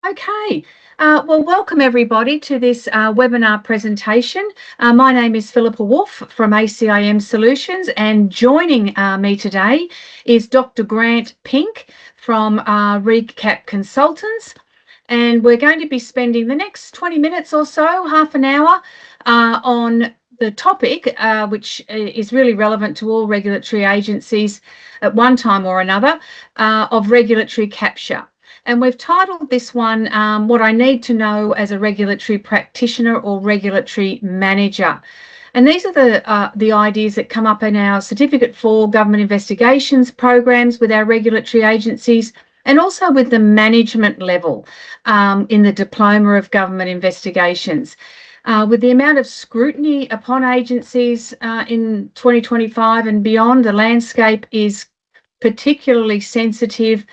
Okay, well, welcome everybody to this webinar presentation. My name is Philippa Woolf from ACIM Solutions, and joining me today is Dr. Grant Pink from Recap Consultants. And we're going to be spending the next 20 minutes or so, half an hour, on the topic, which is really relevant to all regulatory agencies at one time or another, of regulatory capture. And we've titled this one, What I Need to Know as a Regulatory Practitioner or Regulatory Manager. And these are the ideas that come up in our Certificate for Government Investigations programs with our regulatory agencies, and also with the management level in the Diploma of Government Investigations. With the amount of scrutiny upon agencies in 2025 and beyond, the landscape is particularly sensitive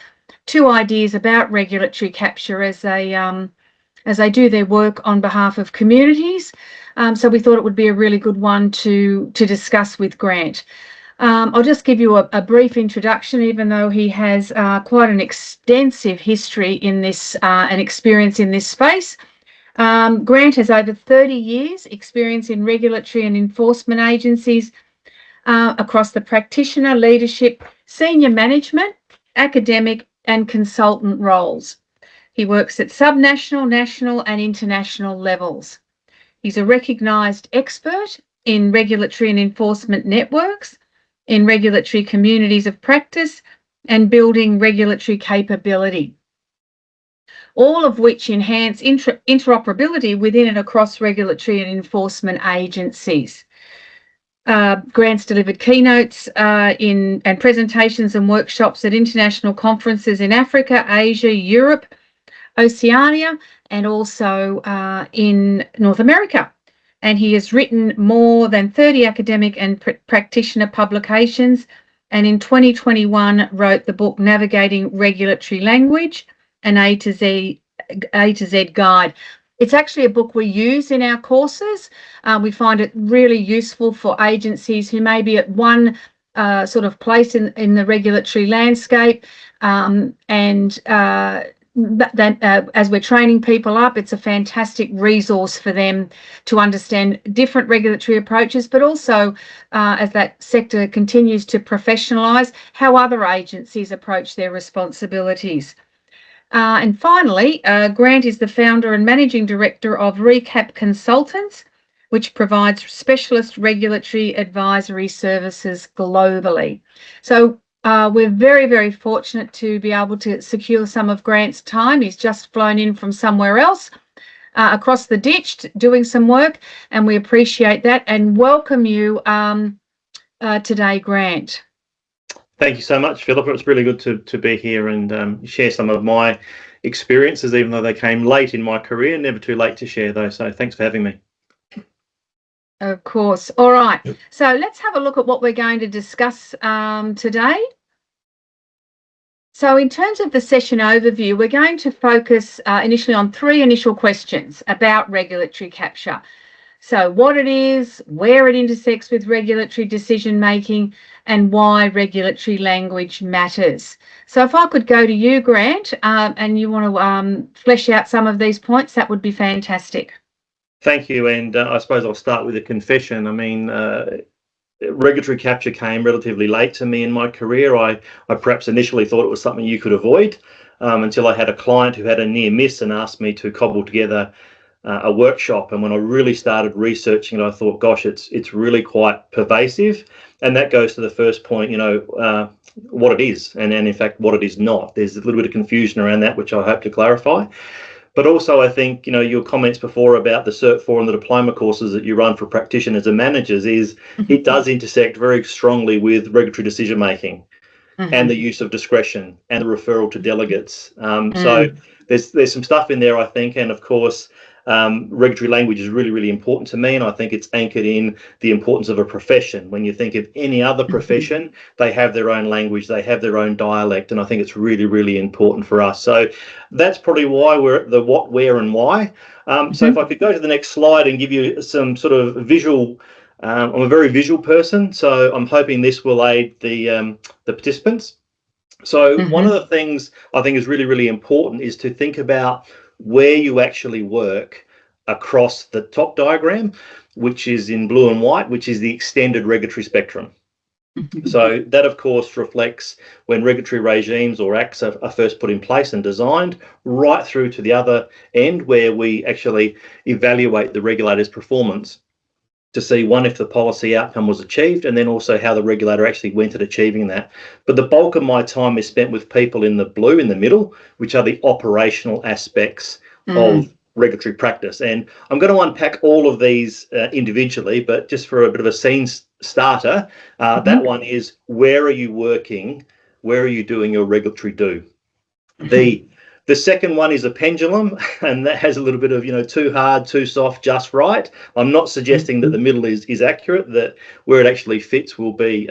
to ideas about regulatory capture as they do their work on behalf of communities. So we thought it would be a really good one to discuss with Grant. I'll just give you a brief introduction, even though he has quite an extensive history in this and experience in this space. Grant has over 30 years experience in regulatory and enforcement agencies across the practitioner, leadership, senior management, academic and consultant roles. He works at subnational, national and international levels. He's a recognised expert in regulatory and enforcement networks, in regulatory communities of practice and building regulatory capability, all of which enhance interoperability within and across regulatory and enforcement agencies. Grant's delivered keynotes and presentations and workshops at international conferences in Africa, Asia, Europe, Oceania, and also in North America. And he has written more than 30 academic and practitioner publications, and in 2021 wrote the book Navigating Regulatory Language, an A to Z guide. It's actually a book we use in our courses. We find it really useful for agencies who may be at one sort of place in the regulatory landscape, as we're training people up, it's a fantastic resource for them to understand different regulatory approaches, but also as that sector continues to professionalise, how other agencies approach their responsibilities. And finally, Grant is the founder and managing director of Recap Consultants, which provides specialist regulatory advisory services globally. So we're very, very fortunate to be able to secure some of Grant's time. He's just flown in from somewhere else across the ditch doing some work, and we appreciate that and welcome you today, Grant. Thank you so much, Philippa. It's really good to be here and share some of my experiences, even though they came late in my career. Never too late to share those. So thanks for having me. Of course. All right. So let's have a look at what we're going to discuss today. So in terms of the session overview, we're going to focus initially on 3 initial questions about regulatory capture. So what it is, where it intersects with regulatory decision making, and why regulatory language matters. So if I could go to you, Grant, and you want to flesh out some of these points, that would be fantastic. Thank you. And I suppose I'll start with a confession. I mean, regulatory capture came relatively late to me in my career. I perhaps initially thought it was something you could avoid until I had a client who had a near miss and asked me to cobble together a workshop. And when I really started researching it, I thought, gosh, it's really quite pervasive. And that goes to the first point, what it is and in fact what it is not. There's a little bit of confusion around that, which I hope to clarify. But also I think, your comments before about the Cert 4 and the diploma courses that you run for practitioners and managers is it does intersect very strongly with regulatory decision making and the use of discretion and the referral to delegates. So there's some stuff in there, I think, and of course, regulatory language is really, really important to me, and I think it's anchored in the importance of a profession. When you think of any other profession, they have their own language, they have their own dialect, and I think it's really, really important for us. So that's probably why we're at the what, where, and why. So if I could go to the next slide and give you some sort of visual. I'm a very visual person, so I'm hoping this will aid the participants. So one of the things I think is really, really important is to think about where you actually work across the top diagram, which is in blue and white, which is the extended regulatory spectrum. So that, of course, reflects when regulatory regimes or acts are first put in place and designed, right through to the other end where we actually evaluate the regulator's performance to see, one, if the policy outcome was achieved, and then also how the regulator actually went at achieving that. But the bulk of my time is spent with people in the blue, in the middle, which are the operational aspects of regulatory practice. And I'm going to unpack all of these individually, but just for a bit of a scene starter, that one is, where are you working? Where are you doing your regulatory do? The second one is a pendulum, and that has a little bit of, too hard, too soft, just right. I'm not suggesting that the middle is accurate, that where it actually fits will be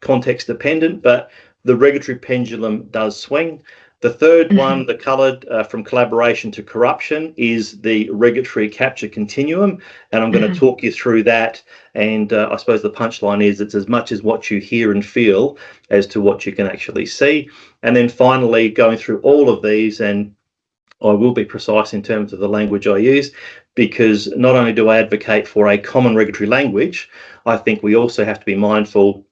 context dependent, but the regulatory pendulum does swing. The third one, the coloured, from collaboration to corruption, is the regulatory capture continuum, and I'm going to talk you through that. And I suppose the punchline is, it's as much as what you hear and feel as to what you can actually see. And then finally, going through all of these, and I will be precise in terms of the language I use, because not only do I advocate for a common regulatory language, I think we also have to be mindful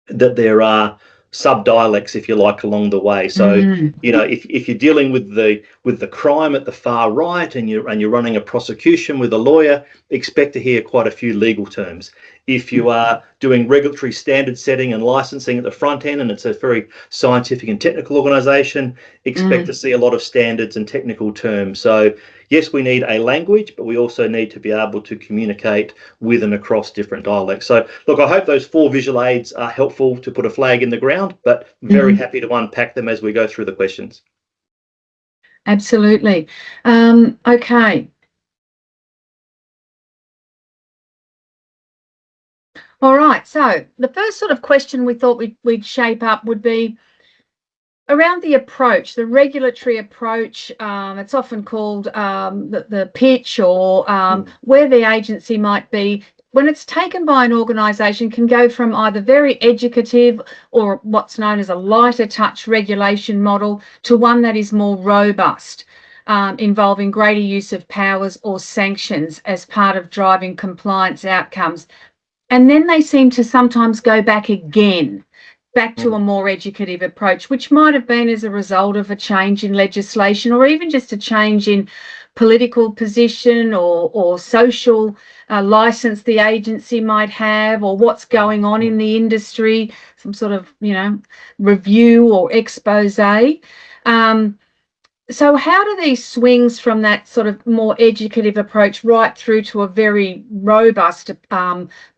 that there are sub-dialects, if you like, along the way. So if you're dealing with the crime at the far right, and you're running a prosecution with a lawyer, expect to hear quite a few legal terms. If you are doing regulatory standard setting and licensing at the front end, and it's a very scientific and technical organization, expect to see a lot of standards and technical terms. So yes, we need a language, but we also need to be able to communicate with and across different dialects. So look, I hope those 4 visual aids are helpful to put a flag in the ground, but very happy to unpack them as we go through the questions. Absolutely. Okay. All right. So the first sort of question we thought we'd shape up would be around the approach, the regulatory approach. It's often called the pitch, or where the agency might be when it's taken by an organisation, can go from either very educative or what's known as a lighter touch regulation model to one that is more robust, involving greater use of powers or sanctions as part of driving compliance outcomes. And then they seem to sometimes go back to a more educative approach, which might have been as a result of a change in legislation, or even just a change in political position or social license the agency might have, or what's going on in the industry, some sort of, review or expose. So how do these swings from that sort of more educative approach right through to a very robust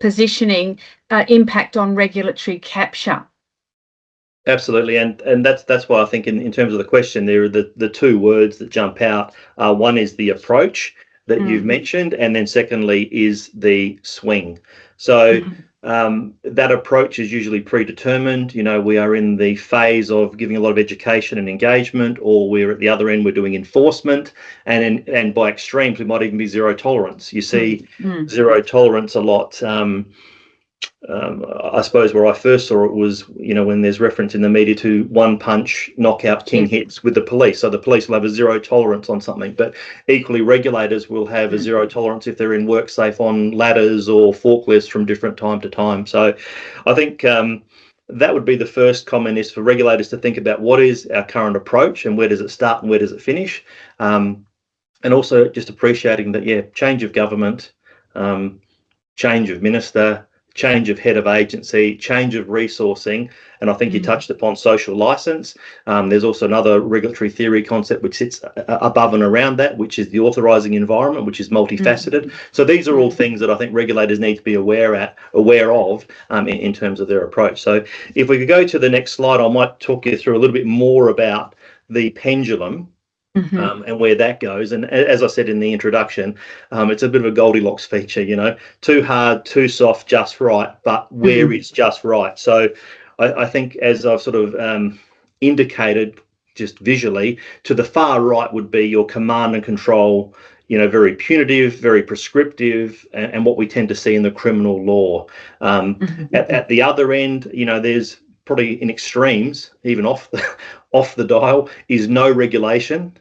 positioning impact on regulatory capture? Absolutely, and that's why I think in terms of the question, there are the 2 words that jump out. One is the approach that you've mentioned, and then secondly is the swing. So that approach is usually predetermined. We are in the phase of giving a lot of education and engagement, or we're at the other end, we're doing enforcement, and by extremes we might even be zero tolerance. You see zero tolerance a lot. I suppose where I first saw it was, when there's reference in the media to one punch knockout king hits with the police. So the police will have a zero tolerance on something, but equally regulators will have a zero tolerance if they're in work safe on ladders or forklifts from different time to time. So I think that would be the first comment, is for regulators to think about what is our current approach and where does it start and where does it finish. And also just appreciating that, change of government, change of minister, change of head of agency, change of resourcing, and I think you touched upon social license. There's also another regulatory theory concept which sits above and around that, which is the authorising environment, which is multifaceted. So these are all things that I think regulators need to be aware of in terms of their approach. So if we could go to the next slide, I might talk you through a little bit more about the pendulum. And where that goes. And as I said in the introduction, it's a bit of a Goldilocks feature, too hard, too soft, just right, but where it's just right. So I think, as I've sort of indicated just visually, to the far right would be your command and control, very punitive, very prescriptive, and what we tend to see in the criminal law. At the other end, there's probably in extremes, even off the dial, is no regulation,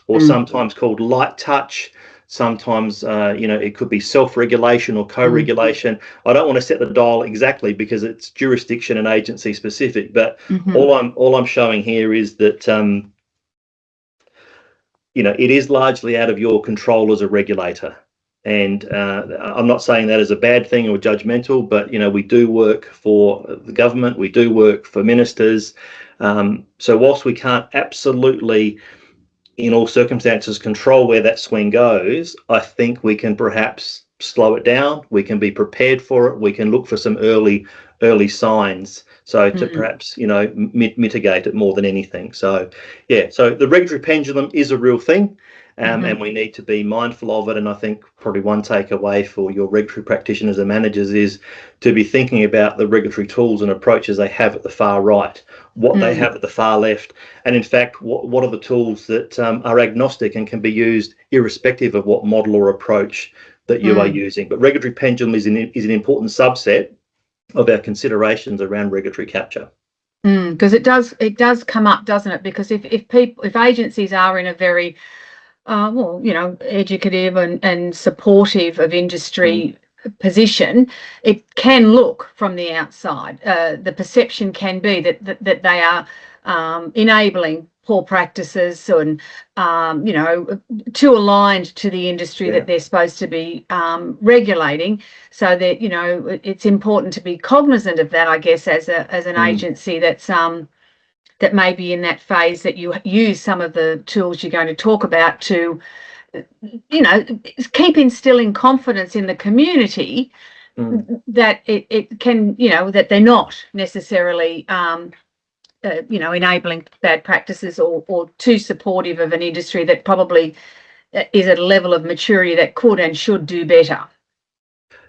or sometimes called light touch. Sometimes, it could be self-regulation or co-regulation. I don't want to set the dial exactly because it's jurisdiction and agency specific, but all I'm showing here is that, it is largely out of your control as a regulator. And I'm not saying that as a bad thing or judgmental, but, we do work for the government, we do work for ministers. So whilst we can't absolutely, in all circumstances, control where that swing goes, I think we can perhaps slow it down. We can be prepared for it. We can look for some early signs, so to perhaps mitigate it more than anything. So so the regulatory pendulum is a real thing, and we need to be mindful of it. And I think probably one takeaway for your regulatory practitioners and managers is to be thinking about the regulatory tools and approaches they have at the far right, what they have at the far left, and in fact what are the tools that are agnostic and can be used irrespective of what model or approach that you are using. But regulatory pendulum is an important subset of our considerations around regulatory capture. Because it does come up, doesn't it? Because if agencies are in a very educative and supportive of industry position, it can look from the outside. The perception can be that they are enabling poor practices and too aligned to the industry that they're supposed to be regulating. So that it's important to be cognizant of that, I guess, as an agency that's that may be in that phase that you use some of the tools you're going to talk about to keep instilling confidence in the community that it can that they're not necessarily enabling bad practices or too supportive of an industry that probably is at a level of maturity that could and should do better.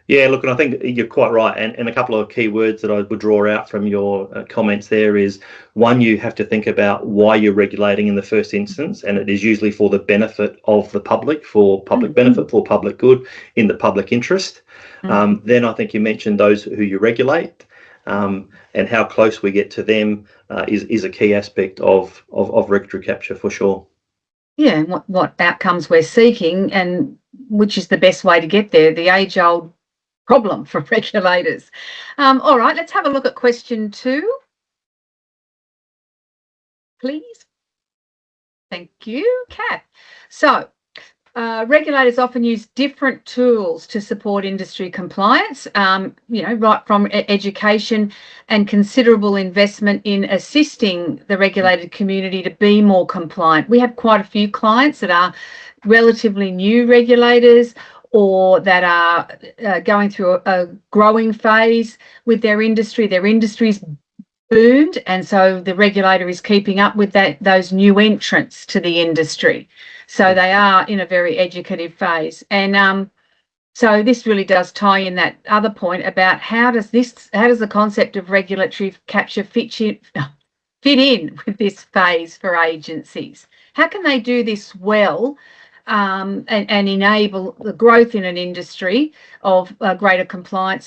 Yeah, look, and I think you're quite right. And a couple of key words that I would draw out from your comments there is, one, you have to think about why you're regulating in the first instance, and it is usually for the benefit of the public, for public benefit, for public good, in the public interest. Then I think you mentioned those who you regulate, and how close we get to them is a key aspect of regulatory capture for sure. Yeah, and what outcomes we're seeking and which is the best way to get there, the age-old problem for regulators. All right, let's have a look at question 2, please. Thank you, Kath. So, regulators often use different tools to support industry compliance, right from education and considerable investment in assisting the regulated community to be more compliant. We have quite a few clients that are relatively new regulators or that are going through a growing phase with their industry. Their industry's boomed, and so the regulator is keeping up with those new entrants to the industry. So they are in a very educative phase. And so this really does tie in that other point about how does the concept of regulatory capture fit in with this phase for agencies? How can they do this well and enable the growth in an industry of greater compliance,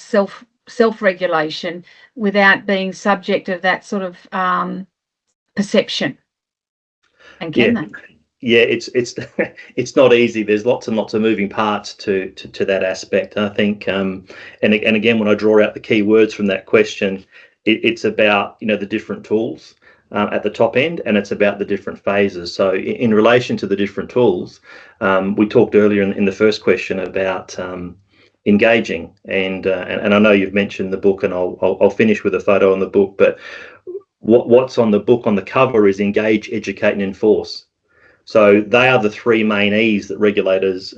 self-regulation, without being subject of that sort of perception? And can they? Yeah, it's not easy. There's lots and lots of moving parts to that aspect. I think, and again, when I draw out the key words from that question, it's about the different tools at the top end, and it's about the different phases. So in relation to the different tools, we talked earlier in the first question about engaging, and I know you've mentioned the book, and I'll finish with a photo on the book. But what's on the book on the cover is engage, educate, and enforce. So they are the 3 main E's that regulators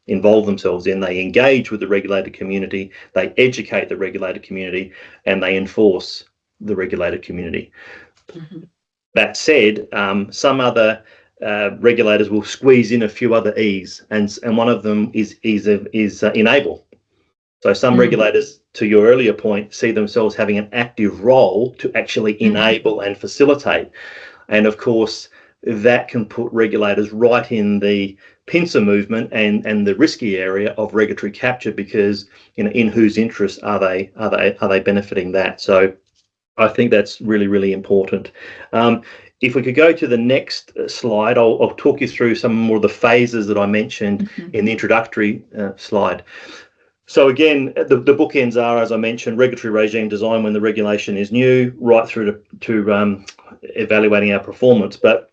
involve themselves in. They engage with the regulated community, they educate the regulated community, and they enforce the regulated community. That said, some other regulators will squeeze in a few other E's, and one of them is enable. So some regulators, to your earlier point, see themselves having an active role to actually enable and facilitate. And of course, that can put regulators right in the pincer movement and the risky area of regulatory capture, because in whose interest are they benefiting that? So I think that's really, really important. If we could go to the next slide, I'll talk you through some more of the phases that I mentioned in the introductory slide. So again, the bookends are, as I mentioned, regulatory regime design when the regulation is new, right through to evaluating our performance. But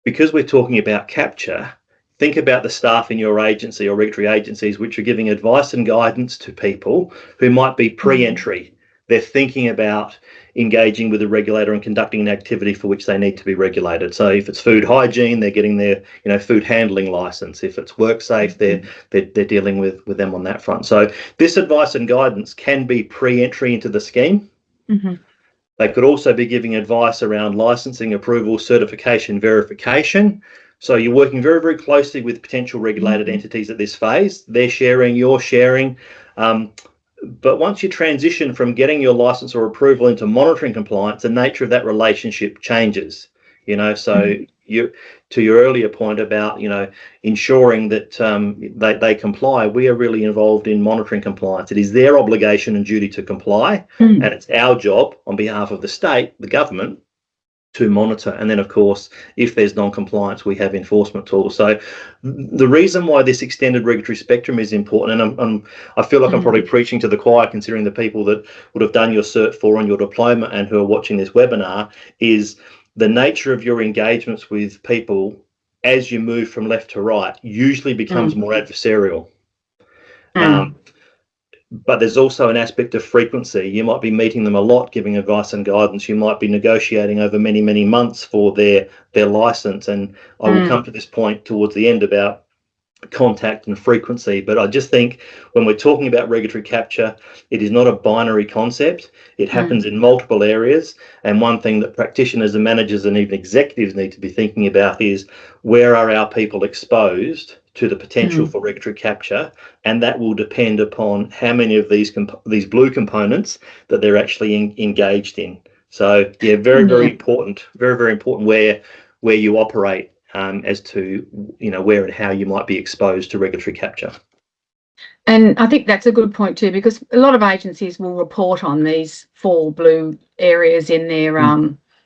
because we're talking about capture, think about the staff in your agency or regulatory agencies which are giving advice and guidance to people who might be pre-entry. They're thinking about engaging with the regulator and conducting an activity for which they need to be regulated. So if it's food hygiene, they're getting their food handling license. If it's WorkSafe, they're dealing with them on that front. So this advice and guidance can be pre-entry into the scheme. They could also be giving advice around licensing, approval, certification, verification. So you're working very, very closely with potential regulated entities at this phase. They're sharing, you're sharing. But once you transition from getting your license or approval into monitoring compliance, the nature of that relationship changes. So to your earlier point about ensuring that they comply, we are really involved in monitoring compliance. It is their obligation and duty to comply, and it's our job on behalf of the state, the government, to monitor. And then, of course, if there's non-compliance, we have enforcement tools. So the reason why this extended regulatory spectrum is important, and I feel like I'm probably preaching to the choir considering the people that would have done your Cert 4 and your diploma and who are watching this webinar, is the nature of your engagements with people as you move from left to right usually becomes more adversarial. But there's also an aspect of frequency. You might be meeting them a lot, giving advice and guidance. You might be negotiating over many, many months for their license. And I will come to this point towards the end about contact and frequency. But I just think when we're talking about regulatory capture, it is not a binary concept. It happens in multiple areas. And one thing that practitioners and managers and even executives need to be thinking about is, where are our people exposed to the potential for regulatory capture? And that will depend upon how many of these blue components that they're actually engaged in. So yeah, very, very important, very, very important where you operate as to where and how you might be exposed to regulatory capture. And I think that's a good point too, because a lot of agencies will report on these 4 blue areas in their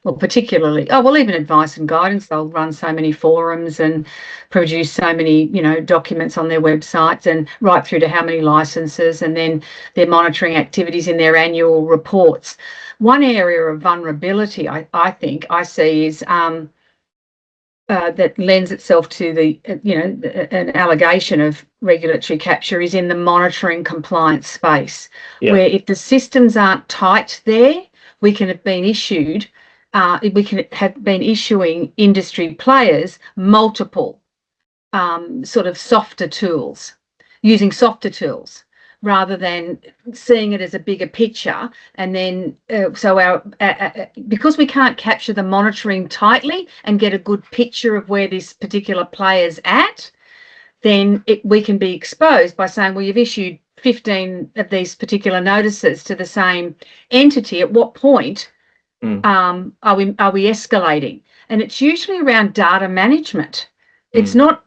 well, particularly, even advice and guidance. They'll run so many forums and produce so many, documents on their websites, and right through to how many licenses, and then their monitoring activities in their annual reports. One area of vulnerability I think I see is that lends itself to the, an allegation of regulatory capture is in the monitoring compliance space, where if the systems aren't tight there, we can have been issuing industry players multiple sort of softer tools, using softer tools, rather than seeing it as a bigger picture. And then because we can't capture the monitoring tightly and get a good picture of where this particular player's at, then we can be exposed by saying, well, you've issued 15 of these particular notices to the same entity. At what point are we escalating? And it's usually around data management. It's not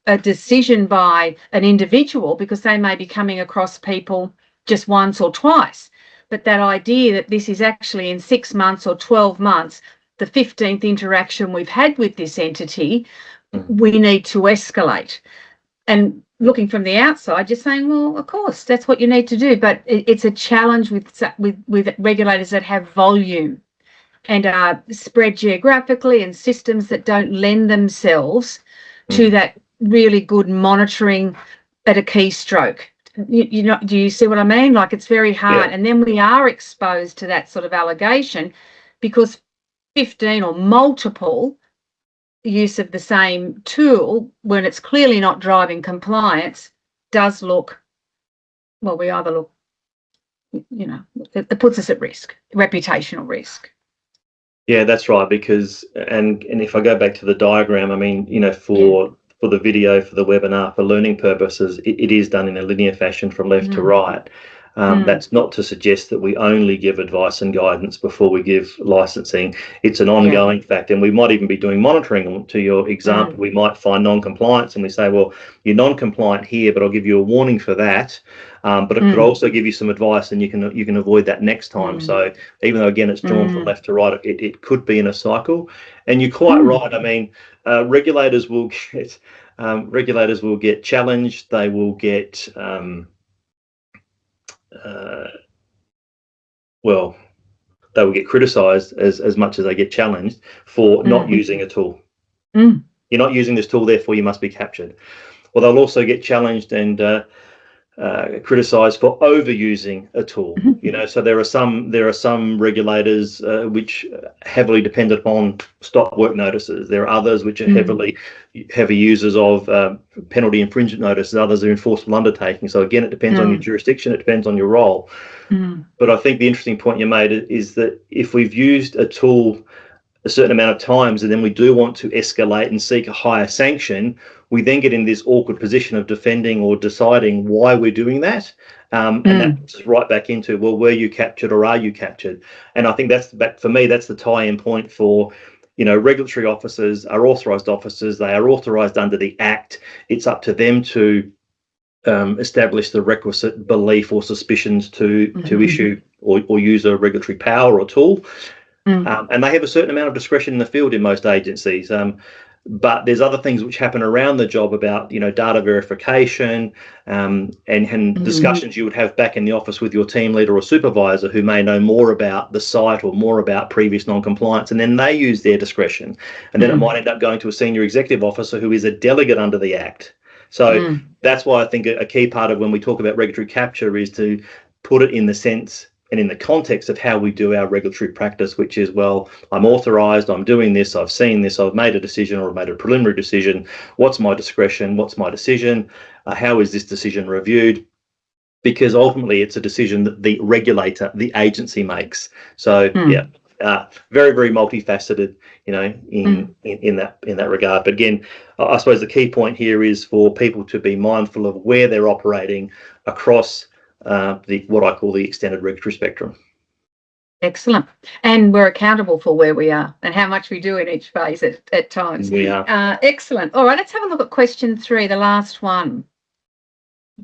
a decision by an individual, because they may be coming across people just once or twice. But that idea that this is actually in 6 months or 12 months, the 15th interaction we've had with this entity, we need to escalate. And looking from the outside, you're saying, well, of course, that's what you need to do. But it's a challenge with regulators that have volume and are spread geographically, and systems that don't lend themselves to that really good monitoring at a keystroke. Do you see what I mean? Like, it's very hard. And then we are exposed to that sort of allegation because 15 or multiple use of the same tool, when it's clearly not driving compliance, does look, well, we either look, it puts us at risk, reputational risk. Yeah, that's right. Because, and if I go back to the diagram, I mean, for the video, for the webinar, for learning purposes, it is done in a linear fashion from left to right. That's not to suggest that we only give advice and guidance before we give licensing. It's an ongoing fact, and we might even be doing monitoring. To your example, we might find non-compliance, and we say, well, you're non-compliant here, but I'll give you a warning for that. But it could also give you some advice, and you can avoid that next time. So even though, again, it's drawn from left to right, it could be in a cycle. And you're quite right. I mean, regulators will get challenged. They will get they will get criticised as much as they get challenged for not using a tool. You're not using this tool, therefore you must be captured. Well, they'll also get challenged and criticised for overusing a tool. So there are some regulators which heavily depend upon stop work notices. There are others which are heavy users of penalty infringement notices. Others are enforceable undertakings. So again, it depends on your jurisdiction. It depends on your role. But I think the interesting point you made is that if we've used a tool a certain amount of times and then we do want to escalate and seek a higher sanction, we then get in this awkward position of defending or deciding why we're doing that. And that puts us right back into, well, were you captured or are you captured? And I think that's the tie-in point for, regulatory officers are authorised officers. They are authorised under the Act. It's up to them to establish the requisite belief or suspicions to issue or use a regulatory power or tool. And they have a certain amount of discretion in the field in most agencies. But there's other things which happen around the job about, data verification and discussions you would have back in the office with your team leader or supervisor who may know more about the site or more about previous non-compliance, and then they use their discretion. And then it might end up going to a senior executive officer who is a delegate under the Act. So that's why I think a key part of when we talk about regulatory capture is to put it in the sense and in the context of how we do our regulatory practice, which is, well, I'm authorised, I'm doing this, I've seen this, I've made a decision or I've made a preliminary decision. What's my discretion? What's my decision? How is this decision reviewed? Because ultimately it's a decision that the regulator, the agency makes. So, very, very multifaceted, in that regard. But again, I suppose the key point here is for people to be mindful of where they're operating across what I call the extended regulatory spectrum. Excellent. And we're accountable for where we are and how much we do in each phase at times. We are. Excellent. All right, let's have a look at question 3, the last one,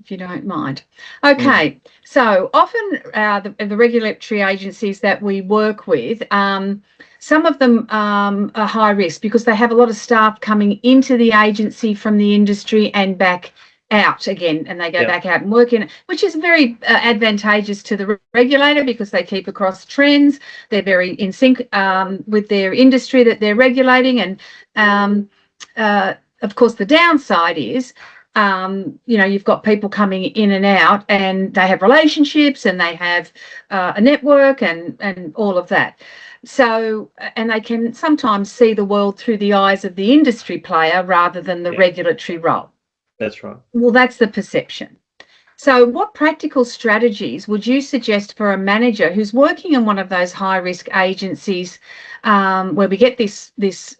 if you don't mind. Okay, so often the regulatory agencies that we work with, some of them are high risk because they have a lot of staff coming into the agency from the industry and back out again, and they go back out and work in it, which is very advantageous to the regulator because they keep across trends. They're very in sync with their industry that they're regulating. And of course, the downside is, you've got people coming in and out and they have relationships and they have a network and all of that. So, and they can sometimes see the world through the eyes of the industry player rather than the regulatory role. That's right. Well, that's the perception. So what practical strategies would you suggest for a manager who's working in one of those high-risk agencies where we get this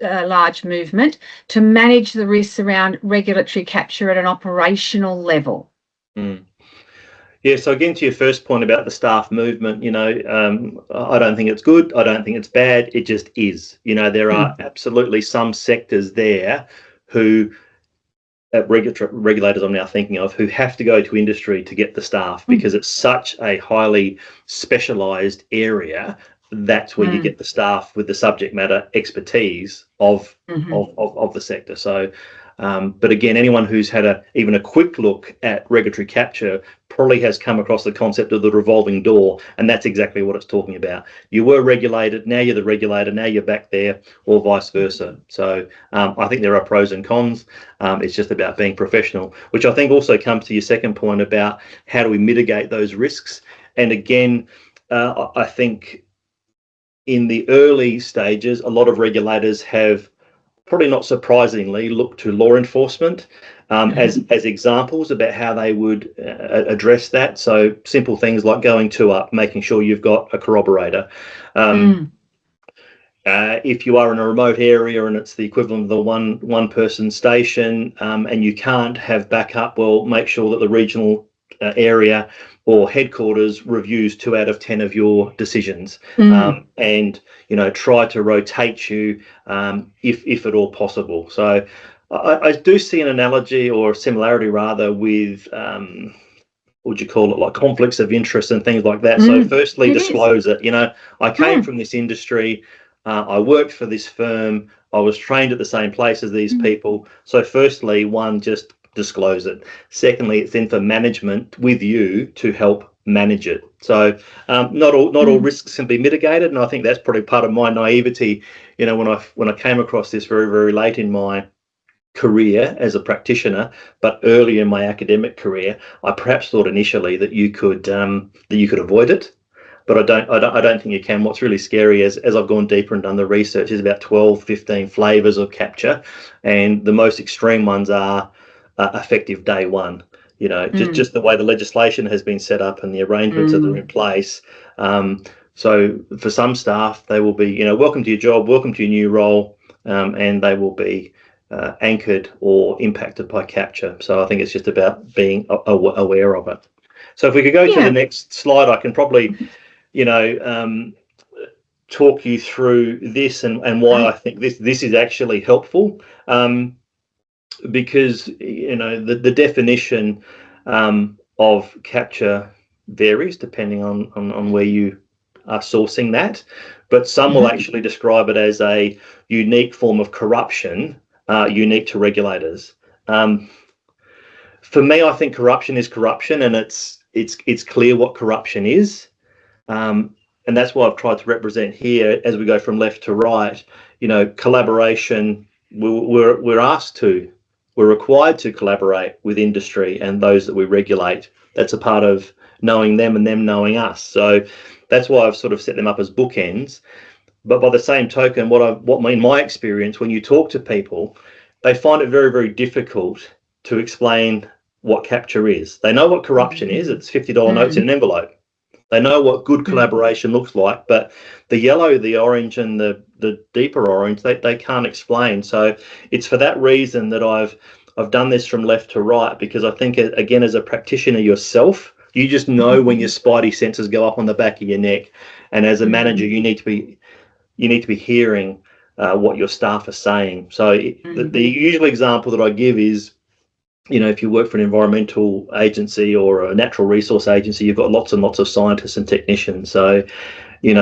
large movement to manage the risks around regulatory capture at an operational level? Yeah, so again, to your first point about the staff movement, I don't think it's good. I don't think it's bad. It just is. There are absolutely some sectors there who regulators I'm now thinking of who have to go to industry to get the staff because it's such a highly specialised area. That's where you get the staff with the subject matter expertise of the sector. So, but again, anyone who's had even a quick look at regulatory capture probably has come across the concept of the revolving door, and that's exactly what it's talking about. You were regulated, now you're the regulator, now you're back there, or vice versa. So I think there are pros and cons. It's just about being professional, which I think also comes to your second point about how do we mitigate those risks. And again, I think in the early stages, a lot of regulators have, probably not surprisingly, looked to law enforcement as examples about how they would address that. So simple things like going up, making sure you've got a corroborator. If you are in a remote area and it's the equivalent of the one person station and you can't have backup, well, make sure that the regional area or headquarters reviews 2 out of 10 of your decisions, and try to rotate you if at all possible. So I do see an analogy or a similarity rather with what would you call it, like conflicts of interest and things like that. So firstly, disclose it. I came from this industry. I worked for this firm. I was trained at the same place as these people. So firstly, one, just disclose it. Secondly, it's then for management with you to help manage it. So not all risks can be mitigated, and I think that's probably part of my naivety. When I came across this very, very late in my career as a practitioner, but early in my academic career, I perhaps thought initially that you could avoid it, but I don't think you can. What's really scary as I've gone deeper and done the research is about 12, 15 flavors of capture, and the most extreme ones are effective day one. Just the way the legislation has been set up and the arrangements that are in place. So for some staff, they will be, welcome to your job, welcome to your new role, and they will be anchored or impacted by capture. So I think it's just about being aware of it. So if we could go to the next slide, I can probably, talk you through this and why I think this is actually helpful. Because the definition of capture varies depending on where you are sourcing that, but some will actually describe it as a unique form of corruption unique to regulators. For me, I think corruption is corruption, and it's clear what corruption is, and that's what I've tried to represent here as we go from left to right. Collaboration. We're required to collaborate with industry and those that we regulate. That's a part of knowing them and them knowing us. So that's why I've sort of set them up as bookends. But by the same token, in my experience, when you talk to people, they find it very, very difficult to explain what capture is. They know what corruption is. It's $50 notes in an envelope. They know what good collaboration looks like, but the yellow, the orange, and the deeper orange, they can't explain. So it's for that reason that I've done this from left to right, because I think, again, as a practitioner yourself, you just know when your spidey senses go up on the back of your neck, and as a manager, you need to be hearing what your staff are saying. So the usual example that I give is, if you work for an environmental agency or a natural resource agency, you've got lots and lots of scientists and technicians. So, they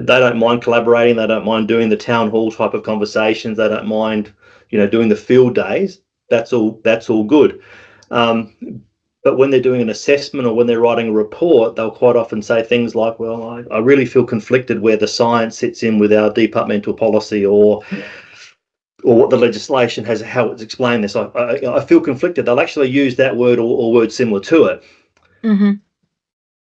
don't mind collaborating. They don't mind doing the town hall type of conversations. They don't mind, doing the field days. That's all good. But when they're doing an assessment or when they're writing a report, they'll quite often say things like, well, I really feel conflicted where the science sits in with our departmental policy or what the legislation has, how it's explained this. I feel conflicted. They'll actually use that word or words similar to it.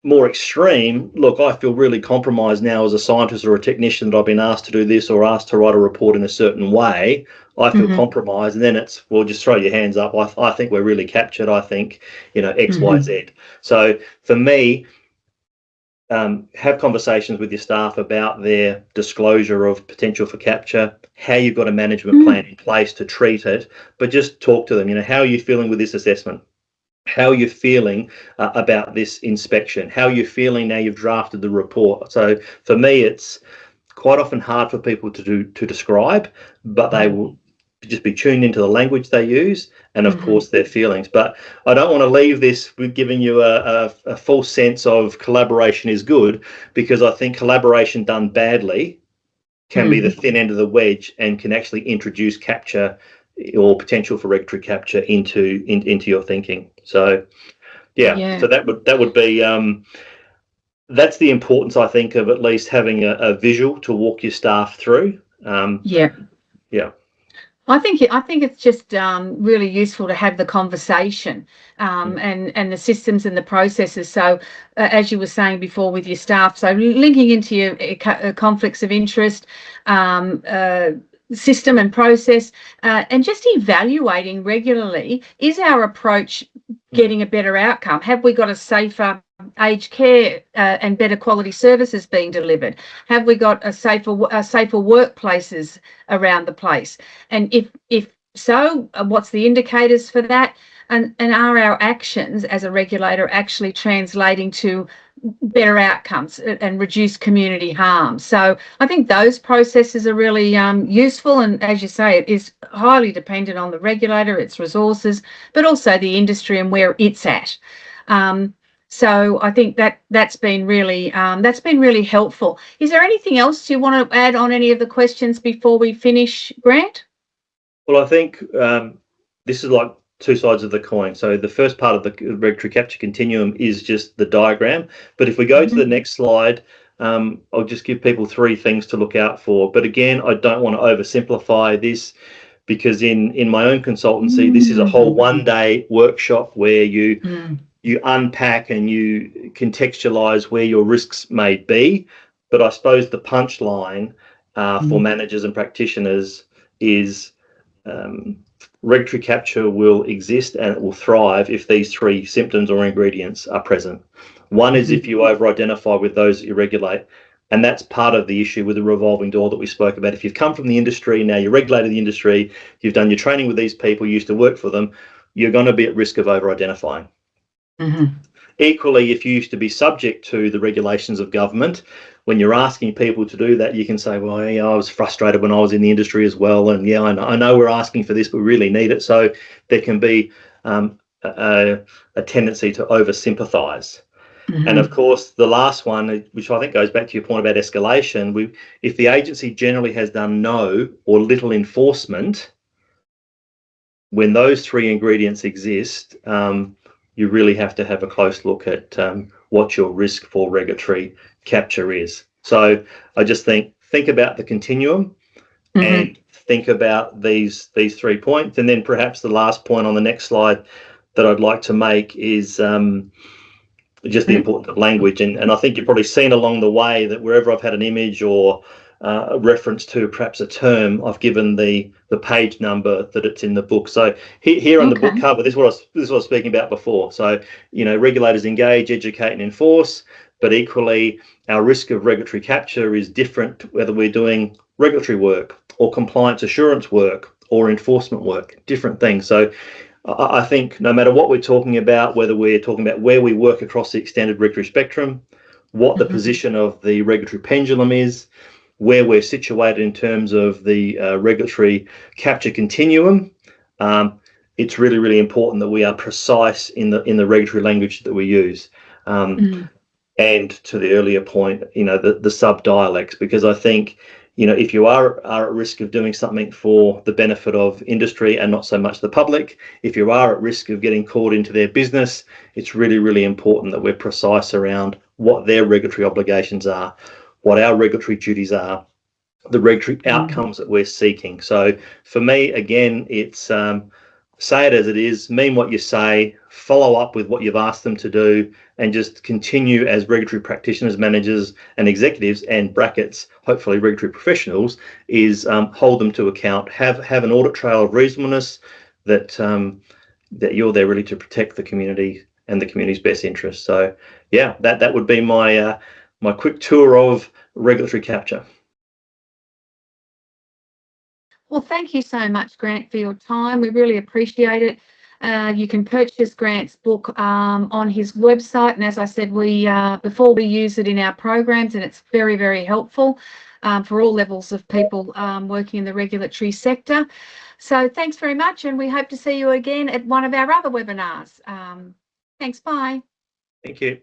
More extreme, look, I feel really compromised now as a scientist or a technician that I've been asked to do this or asked to write a report in a certain way. I feel compromised, and then it's, well, just throw your hands up. I think we're really captured. I think, X, Y, Z. So for me, have conversations with your staff about their disclosure of potential for capture, how you've got a management plan in place to treat it, but just talk to them. How are you feeling with this assessment? How you're feeling about this inspection? How you're feeling now you've drafted the report? So for me, it's quite often hard for people to describe, but they will just be tuned into the language they use and, of course, their feelings. But I don't want to leave this with giving you a false sense of collaboration is good, because I think collaboration done badly can be the thin end of the wedge and can actually introduce capture or potential for regulatory capture into your thinking. So so that would be that's the importance, I think, of at least having a visual to walk your staff through. I think it's just really useful to have the conversation and the systems and the processes. So as you were saying before with your staff, so linking into your conflicts of interest, system and process, and just evaluating regularly, is our approach getting a better outcome? Have we got a safer aged care and better quality services being delivered? Have we got a safer workplaces around the place? And if so, what's the indicators for that? and are our actions as a regulator actually translating to better outcomes and reduce community harm? So I think those processes are really useful, and as you say, it is highly dependent on the regulator, its resources, but also the industry and where it's at. So I think that's been really helpful. Is there anything else you want to add on any of the questions before we finish, Grant? Well, I think this is like two sides of the coin. So the first part of the regulatory capture continuum is just the diagram. But if we go to the next slide, I'll just give people three things to look out for. But again, I don't want to oversimplify this, because in my own consultancy, this is a whole one-day workshop where you unpack and you contextualize where your risks may be. But I suppose the punchline for managers and practitioners is regulatory capture will exist and it will thrive if these three symptoms or ingredients are present. One is if you over-identify with those that you regulate, and that's part of the issue with the revolving door that we spoke about. If you've come from the industry, now you're regulated the industry, you've done your training with these people, you used to work for them, you're going to be at risk of over-identifying. Equally, if you used to be subject to the regulations of government, when you're asking people to do that, you can say, well, yeah, I was frustrated when I was in the industry as well, and yeah, I know we're asking for this, but we really need it. So there can be a tendency to over-sympathise. And of course, the last one, which I think goes back to your point about escalation, if the agency generally has done no or little enforcement, when those three ingredients exist, you really have to have a close look at what your risk for regulatory capture is. So I just think about the continuum and think about these 3 points. And then perhaps the last point on the next slide that I'd like to make is just the importance of language. And I think you've probably seen along the way that wherever I've had an image or a reference to perhaps a term, I've given the page number that it's in the book. So here on the book cover, this is what I was speaking about before. So, regulators engage, educate and enforce, but equally our risk of regulatory capture is different whether we're doing regulatory work or compliance assurance work or enforcement work, different things. So I think no matter what we're talking about, whether we're talking about where we work across the extended regulatory spectrum, what the position of the regulatory pendulum is, where we're situated in terms of the regulatory capture continuum, it's really, really important that we are precise in the regulatory language that we use. And to the earlier point, the sub-dialects, because I think, if you are at risk of doing something for the benefit of industry and not so much the public, if you are at risk of getting caught into their business, it's really, really important that we're precise around what their regulatory obligations are, what our regulatory duties are, the regulatory outcomes that we're seeking. So for me, again, it's say it as it is, mean what you say, follow up with what you've asked them to do, and just continue as regulatory practitioners, managers and executives, and brackets, hopefully regulatory professionals, is hold them to account, have an audit trail of reasonableness, that you're there really to protect the community and the community's best interests. So yeah, that would be my my quick tour of regulatory capture. Well, thank you so much, Grant, for your time. We really appreciate it. You can purchase Grant's book on his website. And as I said, before we use it in our programs, and it's very, very helpful for all levels of people working in the regulatory sector. So thanks very much. And we hope to see you again at one of our other webinars. Thanks. Bye. Thank you.